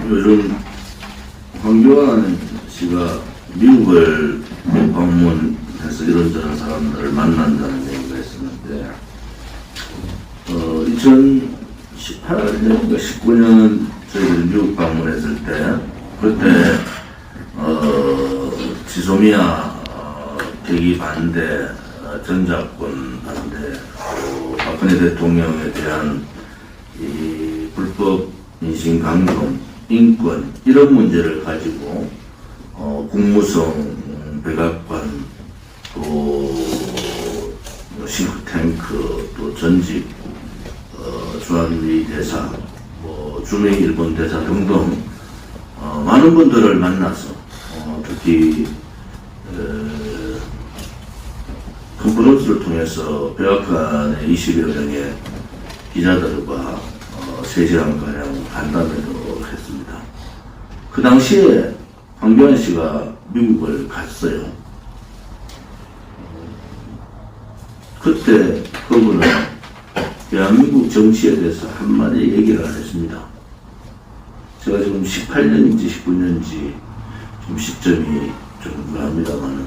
요즘 황교안 씨가 미국을 방문해서 이런저런 사람들을 만난다는 얘기가 있었는데, 2018년인가 19년 저희들이 미국 방문했을 때, 그때, 지소미아 대기 반대, 전작권 반대, 박근혜 대통령에 대한 이 불법 인신 강경, 인권 이런 문제를 가지고 국무성 백악관 또 싱크탱크 또 전직 주한미 대사 주미 일본 대사 등등 많은 분들을 만나서 특히 컨퍼런스를 통해서 백악관의 20여 명의 기자들과 3시간가량 간담회도 했습니다. 그 당시에 황교안 씨가 미국을 갔어요. 그때 그분은 대한민국 정치에 대해서 한마디 얘기를 안 했습니다. 제가 지금 18년인지 19년인지 좀 시점이 좀 불합니다만은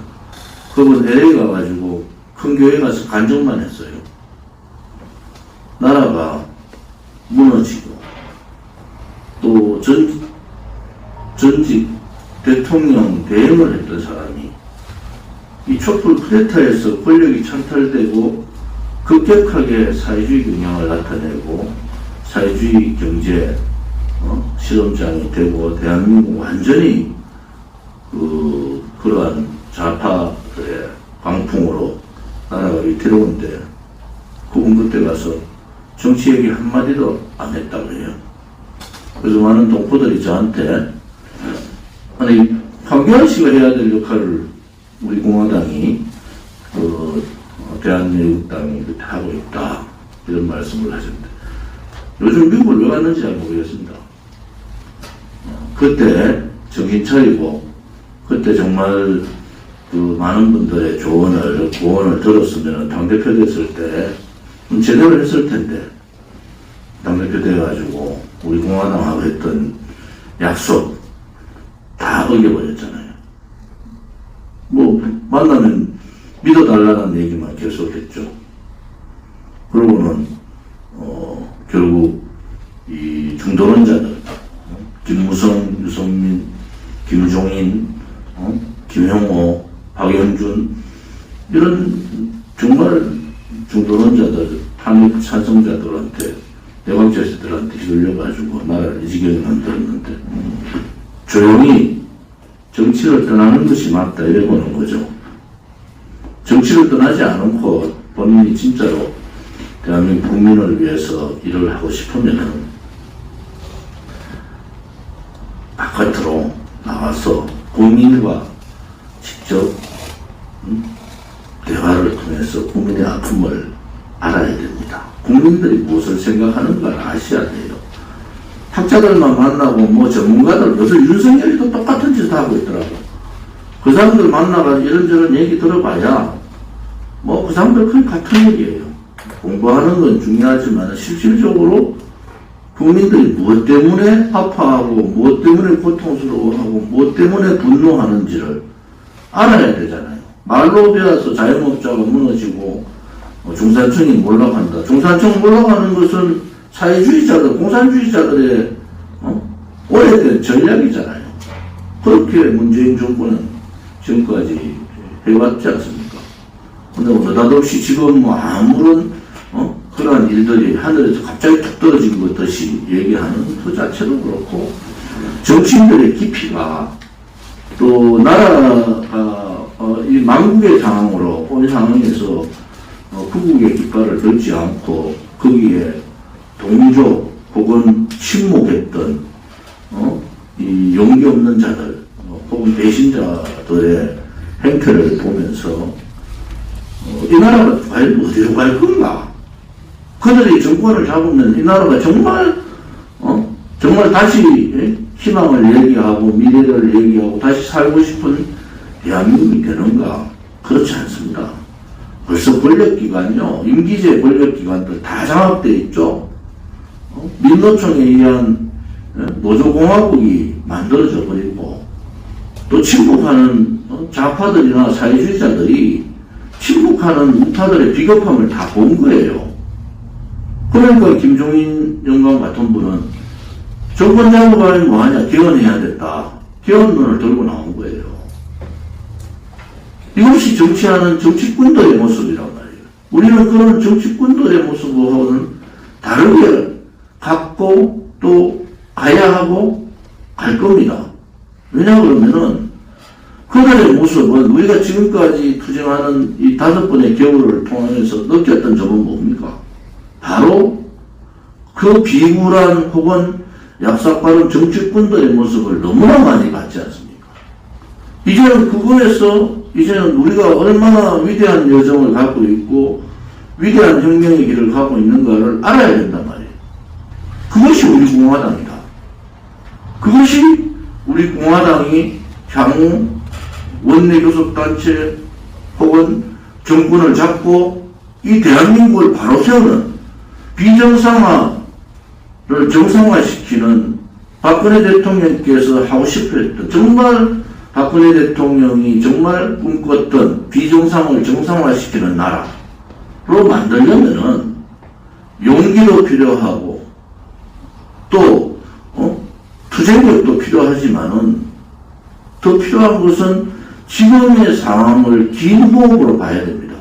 그분 LA 가가지고 큰 교회 가서 간증만 했어요. 나라가 무너지고 또 전직 대통령 대행을 했던 사람이 이 촛불 쿠데타에서 권력이 찬탈되고 급격하게 사회주의 경향을 나타내고 사회주의 경제 실험장이 되고 대한민국 완전히 그러한 좌파들의 광풍으로 나라가 위태로운데 그분 그때 가서 정치 얘기 한마디도 안 했다고 해요. 그래서 많은 동포들이 저한테 아니 황교안 씨가 해야 될 역할을 우리 공화당이 대한민국당이 그렇게 하고 있다 이런 말씀을 하셨는데 요즘 미국을 왜 갔는지 잘 모르겠습니다. 그때 정신 차리고 그때 정말 그 많은 분들의 조언을 들었으면 당대표 됐을 때 제대로 했을 텐데 당대표 돼가지고 우리 공화당하고 했던 약속 다 어겨버렸잖아요. 만나면 믿어달라는 얘기만 계속했죠. 그러고는 결국 이 중도론자들 김무성, 유성민, 김종인, 김형호, 박영준 이런 정말 중도론자들 탄핵 찬성자들한테 내각자들한테 휘둘려가지고 나라를 이 지경에 만들었는데 조용히 정치를 떠나는 것이 맞다 이래 보는 거죠. 정치를 떠나지 않고 본인이 진짜로 대한민국 국민을 위해서 일을 하고 싶으면 바깥으로 나와서 국민과 직접 대화를 통해서 국민의 아픔을 알아야 됩니다. 국민들이 무엇을 생각하는가를 아셔야 돼요. 학자들만 만나고 전문가들 요새 윤석열이도 똑같은 짓을 하고 있더라고. 그 사람들 만나가지고 이런저런 얘기 들어봐야 그 사람들 거의 같은 얘기예요. 공부하는 건 중요하지만 실질적으로 국민들이 무엇 때문에 아파하고 무엇 때문에 고통스러워하고 무엇 때문에 분노하는지를 알아야 되잖아요. 말로 배워서 자영업자가 무너지고 중산층이 몰락한다. 중산층 몰락하는 것은 사회주의자들, 공산주의자들의 오래된 전략이잖아요. 그렇게 문재인 정권은 지금까지 해왔지 않습니까? 근데 느닷없이 지금 아무런 그러한 일들이 하늘에서 갑자기 툭 떨어진 것 듯이 얘기하는 그 자체도 그렇고 정치인들의 깊이가 또 나라가 이 망국의 상황으로 온 상황에서 구국의 깃발을 들지 않고 거기에 동조 혹은 침묵했던 이 용기 없는 자들 혹은 배신자들의 행태를 보면서 이 나라가 과연 어디로 갈 건가? 그들이 정권을 잡으면 이 나라가 정말 다시 희망을 얘기하고 미래를 얘기하고 다시 살고 싶은 대한민국이 되는가? 그렇지 않습니다. 벌써 권력기관요, 임기제 권력기관들 다 장악되어 있죠. 민노총에 의한 노조공화국이 만들어져 버리고 또 침묵하는 좌파들이나 사회주의자들이 침묵하는 우파들의 비겁함을 다 본 거예요. 그러니까 김종인 영감 같은 분은 정권 잡아가면 뭐하냐, 개헌해야 됐다. 개헌론을 들고 나온 거예요. 이것이 정치하는 정치꾼들의 모습이란 말이에요. 우리는 그런 정치꾼들의 모습하고는 다르게 갖고 또 가야 하고 갈 겁니다. 왜냐 그러면은 그들의 모습은 우리가 지금까지 투쟁하는 이 5번의 겨울을 통해서 느꼈던 점은 뭡니까? 바로 그 비굴한 혹은 얍삭바른 정치꾼들의 모습을 너무나 많이 봤지 않습니까? 이제는 그거에서 이제는 우리가 얼마나 위대한 여정을 갖고 있고 위대한 혁명의 길을 가고 있는가를 알아야 된단 말이에요. 그것이 우리 공화당이다. 그것이 우리 공화당이 향후 원내교섭단체 혹은 정권을 잡고 이 대한민국을 바로 세우는 비정상화를 정상화시키는 박근혜 대통령께서 하고 싶어 했던, 정말 박근혜 대통령이 정말 꿈꿨던 비정상을 정상화시키는 나라로 만들려면은 용기도 필요하고 또 투쟁력도 필요하지만은 더 필요한 것은 지금의 상황을 긴 호흡으로 봐야 됩니다.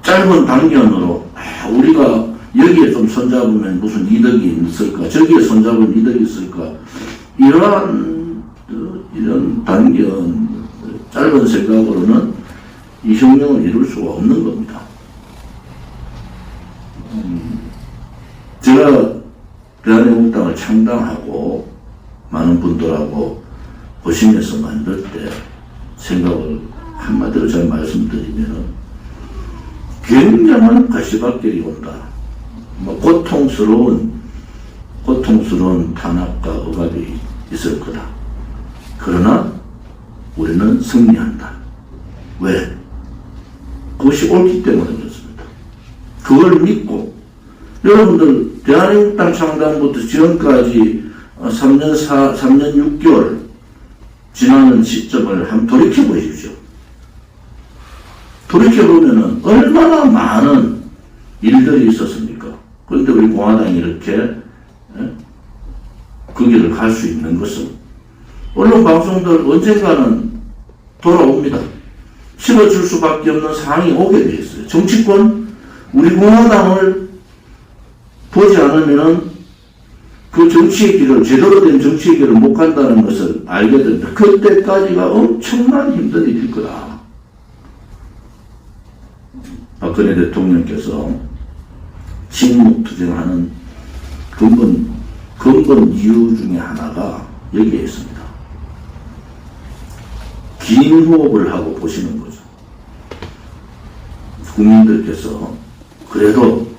짧은 단견으로 우리가 여기에 좀 손잡으면 무슨 이득이 있을까, 저기에 손잡으면 이득이 있을까, 이런 단견 짧은 생각으로는 이 혁명을 이룰 수가 없는 겁니다. 제가 대한민국당을 창당하고 많은 분들하고 고심해서 만들 때 생각을 한마디로 잘 말씀드리면 굉장한 가시밭길이 온다. 고통스러운 탄압과 억압이 있을 거다. 그러나 우리는 승리한다. 왜? 그것이 옳기 때문에 그렇습니다. 그걸 믿고 여러분들 대한민국당 창당부터 지금까지 3년 6개월 지나는 시점을 한번 돌이켜보십시오. 돌이켜보면은 얼마나 많은 일들이 있었습니까? 그런데 우리 공화당이 이렇게 그 길을 갈 수 있는 것은 언론 방송들 언젠가는 돌아옵니다. 실어줄 수밖에 없는 상황이 오게 돼 있어요. 정치권, 우리 공화당을 보지 않으면은 그 정치의 길을, 제대로 된 정치의 길을 못 간다는 것을 알게 됩니다. 그때까지가 엄청난 힘들이 될 거다. 박근혜 대통령께서 침묵투쟁하는 근본 이유 중에 하나가 여기에 있습니다. 긴 호흡을 하고 보시는 거죠. 국민들께서 그래도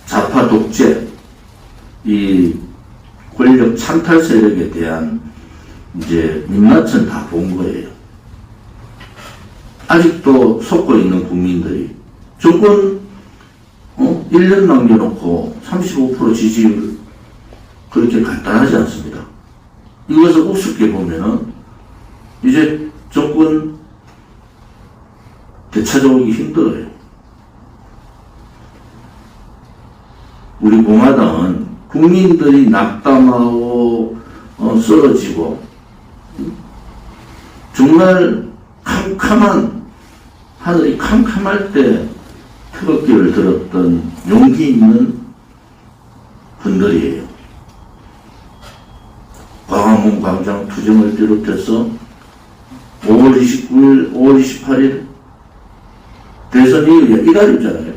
좌파 독재, 이 권력 찬탈 세력에 대한 이제 민낯은 다 본 거예요. 아직도 속고 있는 국민들이 정권 1년 남겨놓고 35% 지지율 그렇게 간단하지 않습니다. 이것을 우습게 보면은 이제 정권 되찾아오기 힘들어요. 우리 공화당은 국민들이 낙담하고 쓰러지고 정말 캄캄한 하늘이 캄캄할 때 태극기를 들었던 용기 있는 분들이에요. 광화문 광장 투쟁을 비롯해서 5월 29일, 5월 28일 대선 이후에 이달이잖아요.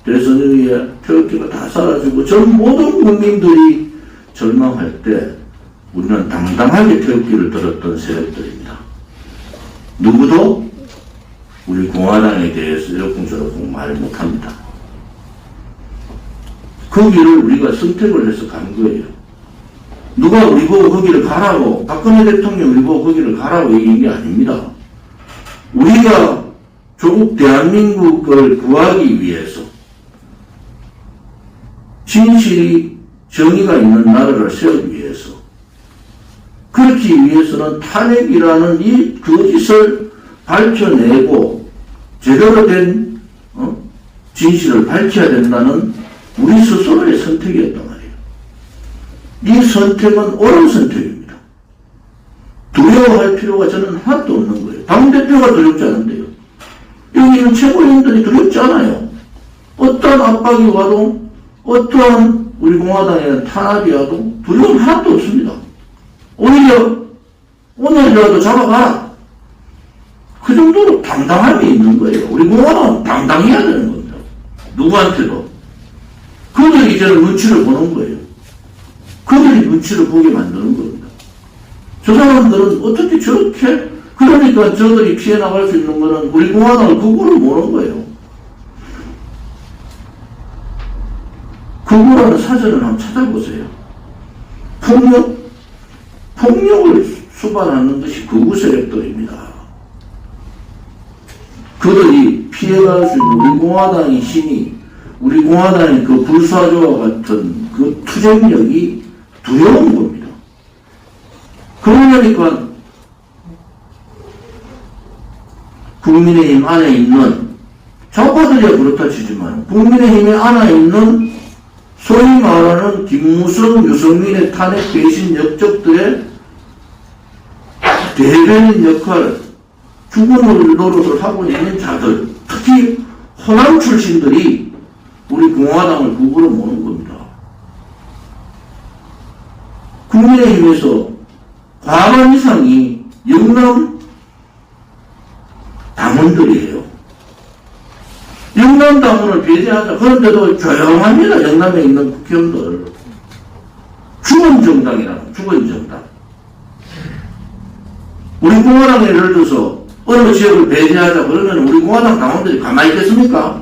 대선 이후에 태극기가 다 사라지고 전 모든 국민들이 절망할 때 우리는 당당하게 태극기를 들었던 세력들입니다. 누구도 우리 공화당에 대해서 이러쿵저러쿵 말 못합니다. 그 길을 우리가 선택을 해서 간 거예요. 누가 우리 보고 거기를 가라고, 박근혜 대통령 우리 보고 거기를 가라고 얘기한 게 아닙니다. 우리가 조국 대한민국을 구하기 위해서 진실이 정의가 있는 나라를 세우기 위해서 그렇기 위해서는 탄핵이라는 이 거짓을 밝혀내고 제대로 된 진실을 밝혀야 된다는 우리 스스로의 선택이었단 말이에요. 이 선택은 옳은 선택입니다. 두려워할 필요가 저는 하나도 없는 거예요. 당대표가 두렵지 않은데요. 여기 있는 최고위원들이 두렵지 않아요. 어떠한 압박이 와도 어떠한 우리 공화당에 대한 탄압이 와도 두려움 하나도 없습니다. 오히려 오늘이라도 잡아가라. 그 정도로 당당함이 있는 거예요. 우리 공화당은 당당해야 되는 겁니다. 누구한테도. 그들이 이제는 눈치를 보는 거예요. 그들이 눈치를 보게 만드는 겁니다. 저 사람들은 어떻게 저렇게, 그러니까 저들이 피해 나갈 수 있는 거는 우리 공화당을 그거를 모르는 거예요. 그거라는 사전을 한번 찾아보세요. 폭력을 수반하는 것이 극우 세력들입니다. 그들이 피해갈 수 있는 우리 공화당의 힘이, 우리 공화당의 그 불사조와 같은 그 투쟁력이 두려운 겁니다. 그러니까 국민의힘 안에 있는, 좌파들이야 그렇다 치지만 국민의힘에 안에 있는 소위 말하는 김무성, 유승민의 탄핵 배신 역적들의 대변인 역할, 죽음을 노릇을 하고 있는 자들, 특히 호남 출신들이 우리 공화당을 극우로 모는 겁니다. 국민의힘에서 과반 이상이 영남 당원들이에요. 영남 당원을 배제하자. 그런데도 조용합니다. 영남에 있는 국회의원들. 죽은 정당이라고. 죽은 정당. 우리 공화당에 예를 들어서 어느 지역을 배제하자 그러면 우리 공화당 당원들이 가만히 있겠습니까?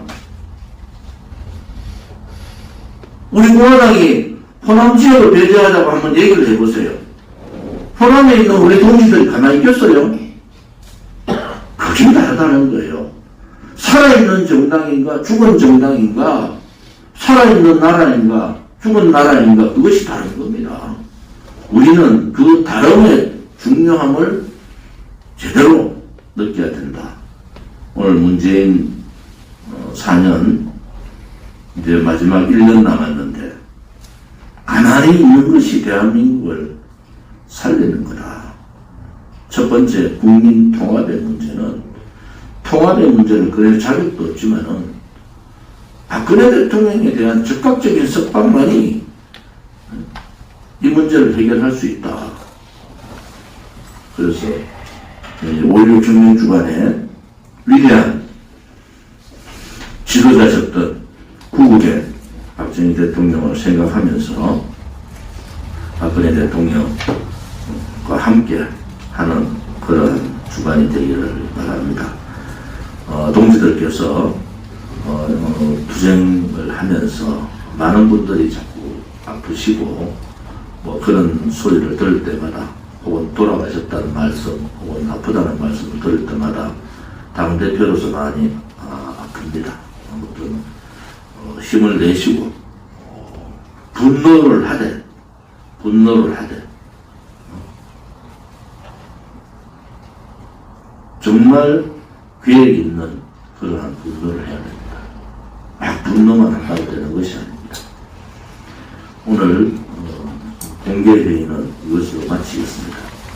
우리 공화당이 호남 지역을 배제하자고 한번 얘기를 해보세요. 호남에 있는 우리 동지들이 가만히 있겠어요? 그게 다르다는 거예요. 살아있는 정당인가 죽은 정당인가, 살아있는 나라인가 죽은 나라인가, 그것이 다른 겁니다. 우리는 그 다름의 중요함을 제대로 느껴야 된다. 오늘 문재인 4년 이제 마지막 1년 남았는데 가만히 있는 것이 대한민국을 살리는 거다. 첫 번째, 국민 통합의 문제는, 통합의 문제는 그럴 자격도 없지만은 박근혜 대통령에 대한 즉각적인 석방만이 이 문제를 해결할 수 있다. 그래서 5.16 혁명 주간에 위대한 지도자셨던 구국의 박정희 대통령을 생각하면서 박근혜 대통령과 함께 하는 그런 주간이 되기를 바랍니다. 동지들께서 투쟁을 하면서 많은 분들이 자꾸 아프시고 뭐 그런 소리를 들을 때마다, 혹은 돌아가셨다는 말씀, 혹은 아프다는 말씀을 들을 때마다 당대표로서 많이 아픕니다. 아무튼 힘을 내시고 분노를 하되 정말 계획 있는 그러한 분노를 해야 됩니다. 막 분노만 한다고 되는 것이 아닙니다. 오늘 공개회의는 이것으로 마치겠습니다.